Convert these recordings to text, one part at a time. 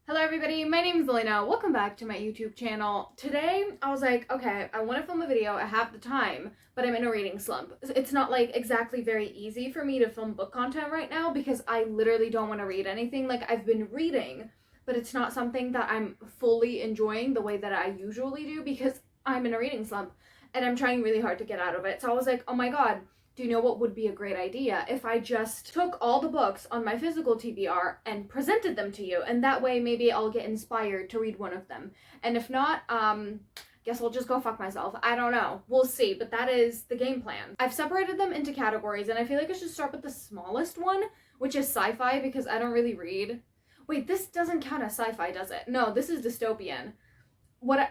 Hello everybody, my name is Elena. Welcome back to my YouTube channel. Today, I was like, okay, I want to film a video, I have the time, but I'm in a reading slump. It's not like exactly very easy for me to film book content right now because I literally don't want to read anything. Like, I've been reading, but it's not something that I'm fully enjoying the way that I usually do because I'm in a reading slump and I'm trying really hard to get out of it. So I was like, oh my god, do you know what would be a great idea? If I just took all the books on my physical TBR and presented them to you, and that way maybe I'll get inspired to read one of them. And if not, guess I'll just go fuck myself. I don't know. We'll see, but that is the game plan. I've separated them into categories, and I feel like I should start with the smallest one, which is sci-fi, because I don't really read. Wait, this doesn't count as sci-fi, does it? No, this is dystopian.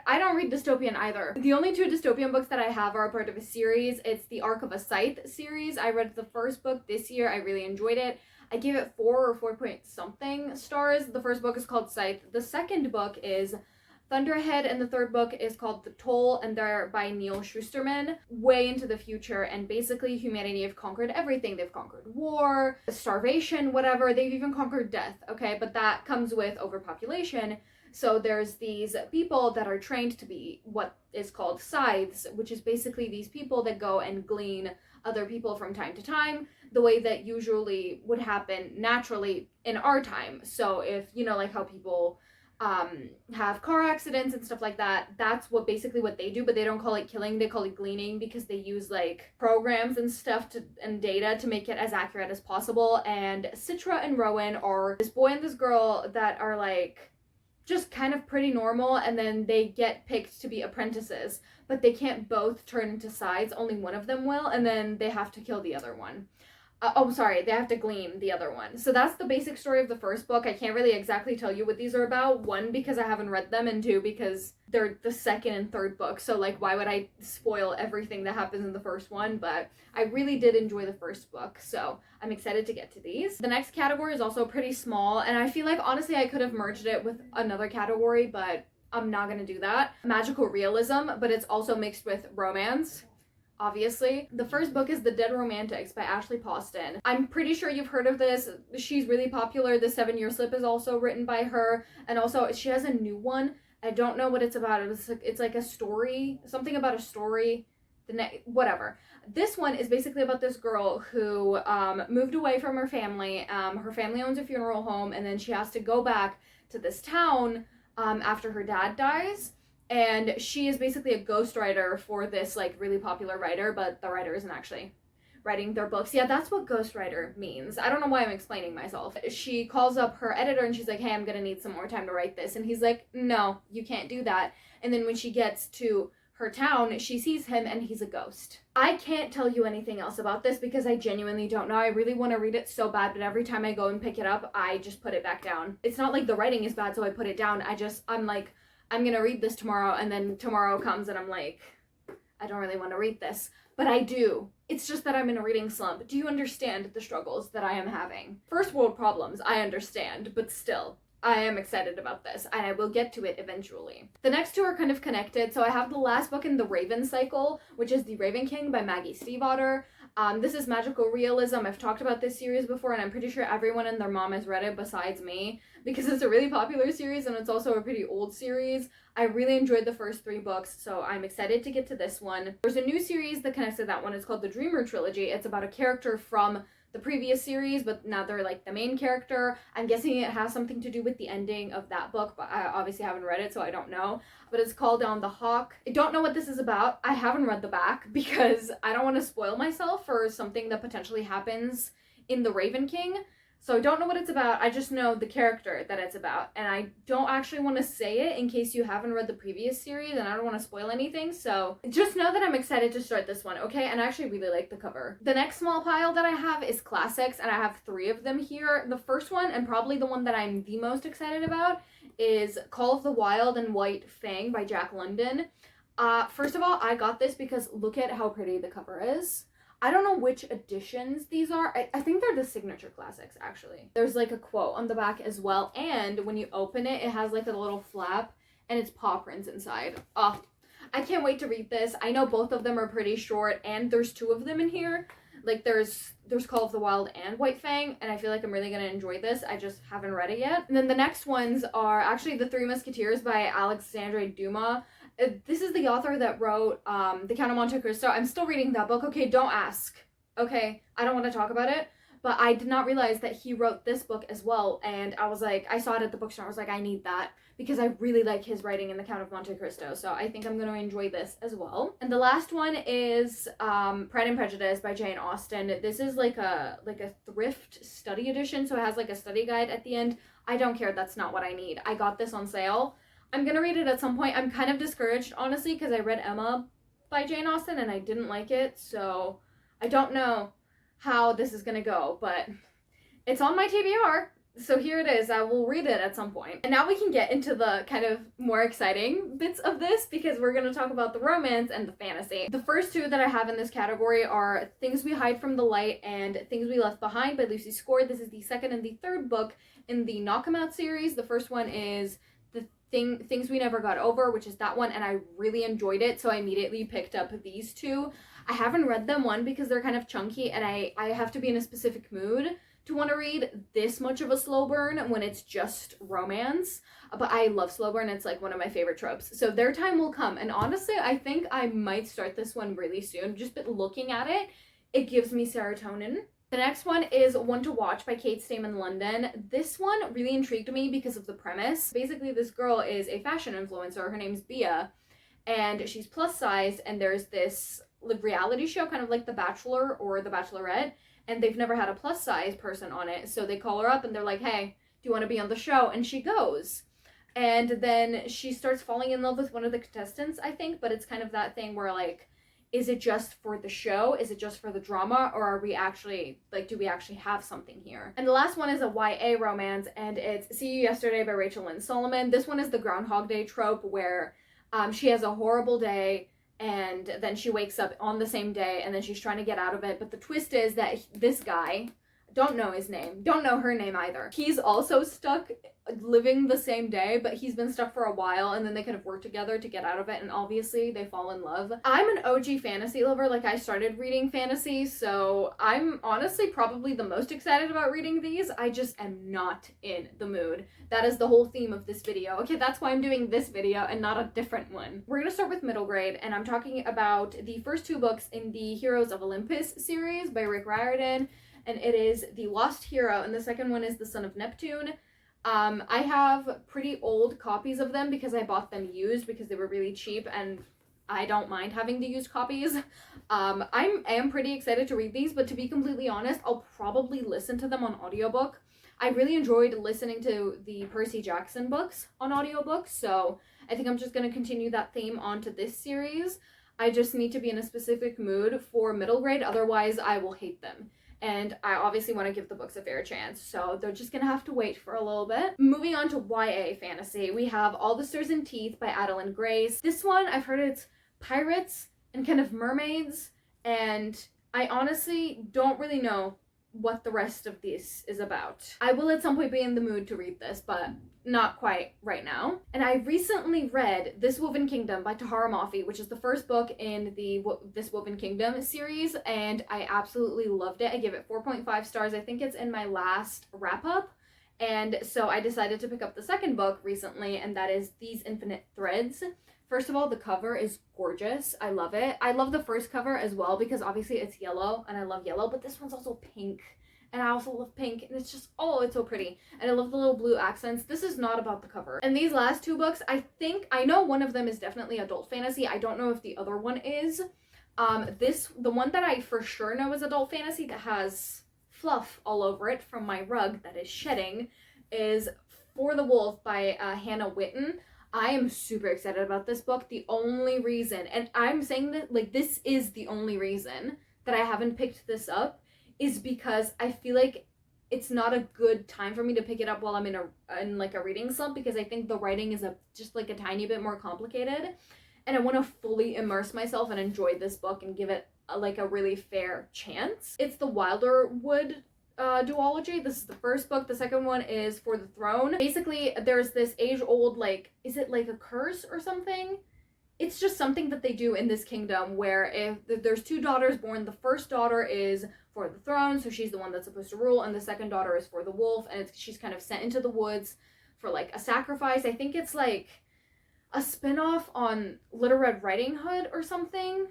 I don't read dystopian either. The only two dystopian books that I have are a part of a series. It's the Arc of a Scythe series. I read the first book this year. I really enjoyed it. I gave it 4 or 4 point something stars. The first book is called Scythe. The second book is Thunderhead, and the third book is called The Toll, and they're by Neil Schusterman. Way into the future, and basically humanity have conquered everything. They've conquered war, starvation, whatever. They've even conquered death, okay? But that comes with overpopulation. So there's these people that are trained to be what is called scythes, which is basically these people that go and glean other people from time to time, the way that usually would happen naturally in our time. So if, you know, like how people have car accidents and stuff like that, that's basically what they do, but they don't call it killing, they call it gleaning, because they use like programs and stuff and data to make it as accurate as possible. And Citra and Rowan are this boy and this girl that are like just kind of pretty normal, and then they get picked to be apprentices, but they can't both turn into scythes. Only one of them will, and then they have to kill the other one. They have to glean the other one. So that's the basic story of the first book. I can't really exactly tell you what these are about. 1, because I haven't read them, and 2, because they're the second and third book. So, like, why would I spoil everything that happens in the first one? But I really did enjoy the first book, so I'm excited to get to these. The next category is also pretty small, and I feel like, honestly, I could have merged it with another category, but I'm not gonna do that. Magical realism, but it's also mixed with romance. Obviously. The first book is The Dead Romantics by Ashley Poston. I'm pretty sure you've heard of this. She's really popular. The 7-Year Slip is also written by her, and also she has a new one. I don't know what it's about. It's like a story, something about a story, whatever. This one is basically about this girl who moved away from her family. Her family owns a funeral home, and then she has to go back to this town after her dad dies. And she is basically a ghostwriter for this, like, really popular writer, but the writer isn't actually writing their books. Yeah, that's what ghostwriter means. I don't know why I'm explaining myself. She calls up her editor and she's like, hey, I'm gonna need some more time to write this. And he's like, no, you can't do that. And then when she gets to her town, she sees him and he's a ghost. I can't tell you anything else about this because I genuinely don't know. I really want to read it so bad, but every time I go and pick it up, I just put it back down. It's not like the writing is bad, so I put it down. I'm like, I'm gonna read this tomorrow, and then tomorrow comes and I'm like, I don't really want to read this, but I do. It's just that I'm in a reading slump. Do you understand the struggles that I am having? First world problems, I understand, but still, I am excited about this, and I will get to it eventually. The next two are kind of connected, so I have the last book in the Raven cycle, which is The Raven King by Maggie Stiefvater. This is magical realism. I've talked about this series before, and I'm pretty sure everyone and their mom has read it besides me, because it's a really popular series, and it's also a pretty old series. I really enjoyed the first 3 books, so I'm excited to get to this one. There's a new series that connects to that one. It's called The Dreamer Trilogy. It's about a character from the previous series, but now they're like the main character. I'm guessing it has something to do with the ending of that book, but I obviously haven't read it, so I don't know. But it's called Down the Hawk. I don't know what this is about. I haven't read the back because I don't want to spoil myself for something that potentially happens in The Raven King. So I don't know what it's about. I just know the character that it's about, and I don't actually want to say it in case you haven't read the previous series, and I don't want to spoil anything, so just know that I'm excited to start this one, okay? And I actually really like the cover. The next small pile that I have is classics, and I have 3 of them here. The first one, and probably the one that I'm the most excited about, is Call of the Wild and White Fang by Jack London. First of all, I got this because look at how pretty the cover is. I don't know which editions these are. I think they're the signature classics, actually. There's like a quote on the back as well, and when you open it, it has like a little flap, and it's paw prints inside. Oh, I can't wait to read this. I know both of them are pretty short, and there's 2 of them in here, Like there's Call of the Wild and White Fang, and I feel like I'm really gonna enjoy this. I just haven't read it yet. And then the next ones are actually The Three Musketeers by Alexandre Dumas. This is the author that wrote The Count of Monte Cristo. I'm still reading that book. Okay, don't ask. Okay, I don't want to talk about it. But I did not realize that he wrote this book as well. And I was like, I saw it at the bookstore. I was like, I need that because I really like his writing in The Count of Monte Cristo. So I think I'm going to enjoy this as well. And the last one is Pride and Prejudice by Jane Austen. This is like a thrift study edition. So it has like a study guide at the end. I don't care. That's not what I need. I got this on sale. I'm going to read it at some point. I'm kind of discouraged, honestly, because I read Emma by Jane Austen and I didn't like it. So I don't know how this is gonna go, but it's on my TBR, so here it is. I will read it at some point. And now we can get into the kind of more exciting bits of this because we're gonna talk about the romance and the fantasy. The first two that I have in this category are Things We Hide from the Light and Things We Left Behind by Lucy Score. This is the second and the third book in the Knock 'Em Out series. The first one is Things We Never Got Over, which is that one, and I really enjoyed it, so I immediately picked up these two. I haven't read them, one, because they're kind of chunky, and I have to be in a specific mood to want to read this much of a slow burn when it's just romance. But I love slow burn. It's like one of my favorite tropes. So their time will come, and honestly, I think I might start this one really soon. Just looking at it, it gives me serotonin. The next one is One to Watch by Kate Stayman London. This one really intrigued me because of the premise. Basically, this girl is a fashion influencer. Her name's Bia, and she's plus size, and there's this reality show, kind of like The Bachelor or The Bachelorette, and they've never had a plus size person on it, so they call her up and they're like, hey, do you want to be on the show? And she goes. And then she starts falling in love with one of the contestants, I think, but it's kind of that thing where, like, is it just for the show? Is it just for the drama? Or are we actually, like, do we actually have something here? And the last one is a YA romance, and it's See You Yesterday by Rachel Lynn Solomon. This one is the Groundhog Day trope where she has a horrible day, and then she wakes up on the same day, and then she's trying to get out of it. But the twist is that this guy, don't know his name, don't know her name either. He's also stuck living the same day, but he's been stuck for a while, and then they kind of work together to get out of it, and obviously they fall in love. I'm an OG fantasy lover. Like, I started reading fantasy, so I'm honestly probably the most excited about reading these. I just am not in the mood. That is the whole theme of this video. Okay, that's why I'm doing this video and not a different one. We're gonna start with middle grade, and I'm talking about the first two books in the Heroes of Olympus series by Rick Riordan, and it is The Lost Hero, and the second one is The Son of Neptune. I have pretty old copies of them because I bought them used because they were really cheap, and I don't mind having the used copies. I am pretty excited to read these, but to be completely honest, I'll probably listen to them on audiobook. I really enjoyed listening to the Percy Jackson books on audiobook, so I think I'm just going to continue that theme onto this series. I just need to be in a specific mood for middle grade, otherwise I will hate them. And I obviously want to give the books a fair chance, so they're just gonna have to wait for a little bit. Moving on to YA fantasy, we have All the Stars and Teeth by Adeline Grace. This one, I've heard it's pirates and kind of mermaids, and I honestly don't really know what the rest of this is about. I will at some point be in the mood to read this, but not quite right now. And I recently read This Woven Kingdom by Tahara Mafi, which is the first book in the This Woven Kingdom series, and I absolutely loved it. I give it 4.5 stars. I think it's in my last wrap-up, and so I decided to pick up the second book recently, and that is These Infinite Threads. First of all, the cover is gorgeous. I love it. I love the first cover as well because obviously it's yellow, and I love yellow, but this one's also pink. And I also love pink, and it's just, oh, it's so pretty. And I love the little blue accents. This is not about the cover. And these last two books, I know one of them is definitely adult fantasy. I don't know if the other one is. The one that I for sure know is adult fantasy that has fluff all over it from my rug that is shedding is For the Wolf by Hannah Whitten. I am super excited about this book. The only reason, and I'm saying that, like, this is the only reason that I haven't picked this up, is because I feel like it's not a good time for me to pick it up while I'm in a reading slump, because I think the writing is just a tiny bit more complicated, and I want to fully immerse myself and enjoy this book and give it a really fair chance. It's the Wilderwood duology. This is the first book. The second one is For the Throne. Basically, there's this age-old, is it like a curse or something? it's just something that they do in this kingdom where if there's two daughters born, the first daughter is for the throne, so she's the one that's supposed to rule, and the second daughter is for the wolf, and she's kind of sent into the woods for like a sacrifice. I think it's like a spin-off on Little Red Riding Hood or something.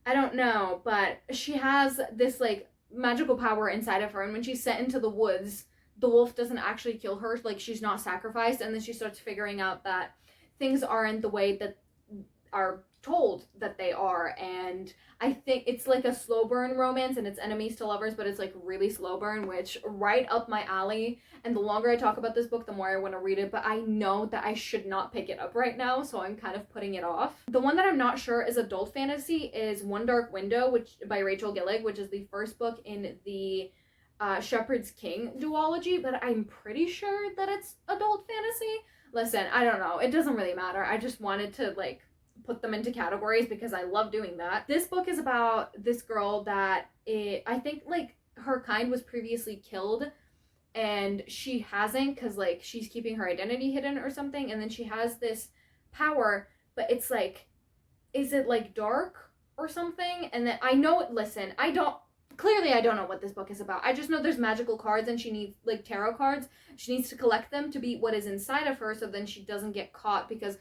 I don't know, but she has this like magical power inside of her, and when she's sent into the woods, the wolf doesn't actually kill her, like she's not sacrificed, and then she starts figuring out that things aren't the way that are told that they are. And I think it's like a slow burn romance, and it's enemies to lovers, but it's like really slow burn, which right up my alley. And the longer I talk about this book, the more I want to read it, but I know that I should not pick it up right now, so I'm kind of putting it off. The one that I'm not sure is adult fantasy is One Dark Window, which by Rachel Gillig, which is the first book in the Shepherd's King duology, but I'm pretty sure that it's adult fantasy. Listen, I don't know, it doesn't really matter. I just wanted to like put them into categories because I love doing that. This book is about this girl that I think like her kind was previously killed, and she hasn't because like she's keeping her identity hidden or something, and then she has this power, but it's like, is it like dark or something? And then I know, listen, I don't know what this book is about. I just know there's magical cards, and she needs like tarot cards. She needs to collect them to beat what is inside of her, so then she doesn't get caught, because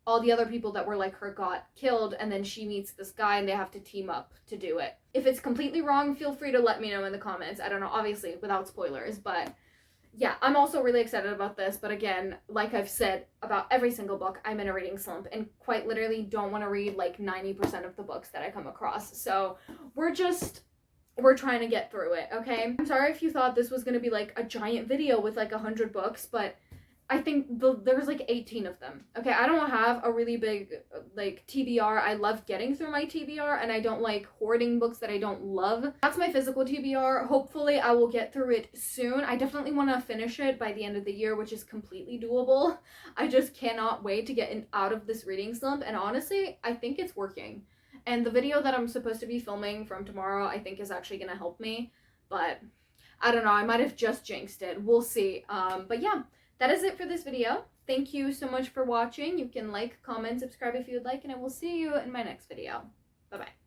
all the other people that were like her got killed, and then she meets this guy and they have to team up to do it. If it's completely wrong, feel free to let me know in the comments. I don't know, obviously without spoilers, but yeah, I'm also really excited about this. But again, like I've said about every single book, I'm in a reading slump and quite literally don't want to read like 90% of the books that I come across. So we're trying to get through it, okay? I'm sorry if you thought this was going to be like a giant video with like 100 books, but I think there's like 18 of them. Okay, I don't have a really big like TBR. I love getting through my TBR, and I don't like hoarding books that I don't love. That's my physical TBR. Hopefully I will get through it soon. I definitely want to finish it by the end of the year, which is completely doable. I just cannot wait to get out of this reading slump, and honestly, I think it's working. And the video that I'm supposed to be filming from tomorrow, I think is actually going to help me, but I don't know, I might have just jinxed it. We'll see. But yeah, that is it for this video. Thank you so much for watching. You can like, comment, subscribe if you would like, and I will see you in my next video. Bye-bye.